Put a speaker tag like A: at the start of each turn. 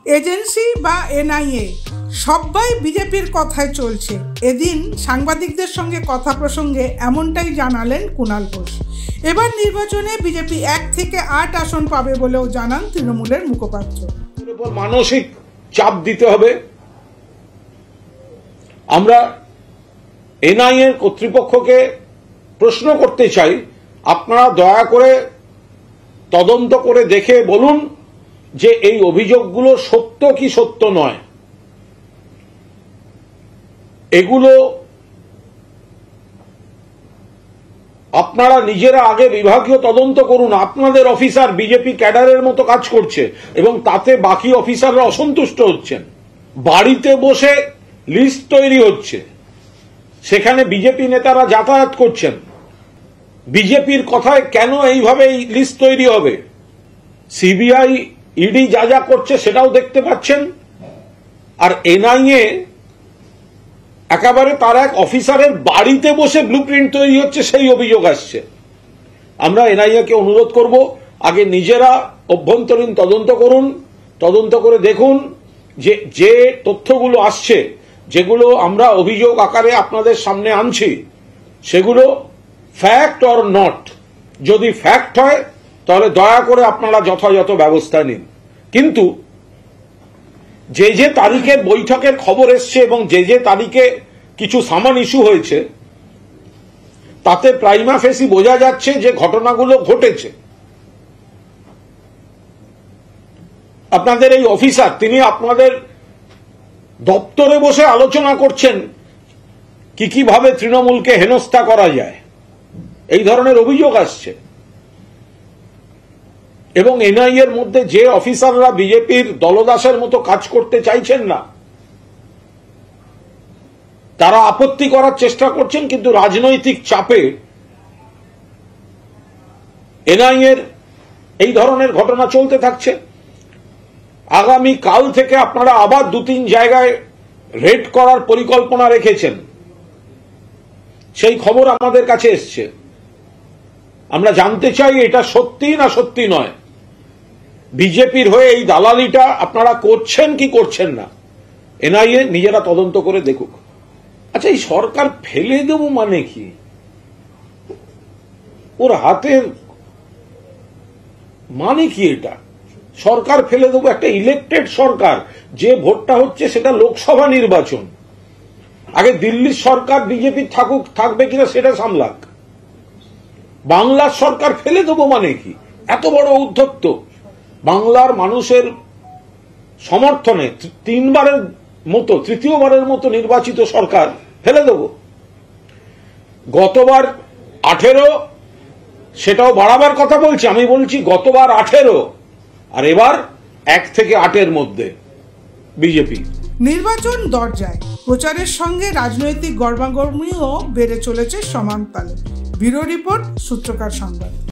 A: Agency বা NIA সবাই বিজেপির কথায় চলছে। এদিন সাংবাদিকদের সঙ্গে কথা প্রসঙ্গে এমনটাই জানালেন কুণাল ঘোষ। এবার নির্বাচনে বিজেপি 1 থেকে 8 আসন পাবে বলেও জানান তৃণমূলের মুখপাত্র।
B: মানসিক চাপ দিতে হবে। আমরা এনআইএ কর্তৃপক্ষকে প্রশ্ন করতে চাই, আপনারা দয়া করে তদন্ত করে দেখে বলুন যে এই অভিযোগগুলো সত্য কি সত্য নয়। এগুলো আপনারা নিজেরা আগে বিভাগীয় তদন্ত করুন। আপনাদের অফিসার বিজেপি ক্যাডারের মতো কাজ করছে এবং তাতে বাকি অফিসাররা অসন্তুষ্ট হচ্ছেন। বাড়িতে বসে লিস্ট তৈরি হচ্ছে, সেখানে বিজেপি নেতারা যাতায়াত করছেন। বিজেপির কথায় কেন এইভাবে এই লিস্ট তৈরি হবে? সিবিআই ইডি যা যা করছে সেটাও দেখতে পাচ্ছেন। আর এনআইএ একেবারে তার এক অফিসারের বাড়িতে বসে ব্লুপ্রিন্ট তৈরি হচ্ছে, সেই অভিযোগ আসছে। আমরা এনআইএ কে অনুরোধ করব, আগে নিজেরা অভ্যন্তরীণ তদন্ত করুন, তদন্ত করে দেখুন যে যে তথ্যগুলো আসছে, যেগুলো আমরা অভিযোগ আকারে আপনাদের সামনে আনছি, সেগুলো ফ্যাক্ট অর নট। যদি ফ্যাক্ট হয় তাহলে দয়া করে আপনারা যথাযথ ব্যবস্থা নিন। কিন্তু যে যে তারিখের বৈঠকের খবর এসছে এবং যে যে তারিখে কিছু সামান ইস্যু হয়েছে, তাতে প্রাইমা ফেসি বোঝা যাচ্ছে যে ঘটনাগুলো ঘটেছে। আপনাদের এই অফিসার, তিনি আপনাদের দপ্তরে বসে আলোচনা করছেন কিভাবে তৃণমূলকে হেনস্থা করা যায়, এই ধরনের অভিযোগ আসছে। এবং এনআইএর মধ্যে যে অফিসাররা বিজেপির দলদাসের মতো কাজ করতে চাইছেন না, তারা আপত্তি করার চেষ্টা করছেন, কিন্তু রাজনৈতিক চাপে এনআইএর এই ধরনের ঘটনা চলতে থাকছে। আগামী কাল থেকে আপনারা আবার 2-3 জায়গায় রেড করার পরিকল্পনা রেখেছেন, সেই খবর আমাদের কাছে এসছে। আমরা জানতে চাই এটা সত্যি না সত্যি নয়। বিজেপির হয়ে এই দালালিটা আপনারা করছেন কি করছেন না, এনআইএ নিজেরা তদন্ত করে দেখুক। আচ্ছা, এই সরকার ফেলে দেব মানে কি? ওর হাতের মানে কি এটা? সরকার ফেলে দেবো? একটা ইলেকটেড সরকার, যে ভোটটা হচ্ছে সেটা লোকসভা নির্বাচন। আগে দিল্লির সরকার বিজেপি থাকবে কিনা সেটা সামলাক। বাংলার সরকার ফেলে দেবো মানে কি? এত বড় উদ্ধত্ত। বাংলার মানুষের সমর্থনে তৃতীয়বারের মতো নির্বাচিত সরকার ফেলে দেব? গতবার 18, সেটাও বাড়াবার কথা বলছি। আমি বলছি গতবার 18, আর এবার 1 থেকে 8-এর মধ্যে বিজেপি।
A: নির্বাচন দরজায়, প্রচারের সঙ্গে রাজনৈতিক গরমাগর্মিও বেড়ে চলেছে সমান তালে। ব্যুরো রিপোর্ট, সূত্রকার সংবাদ।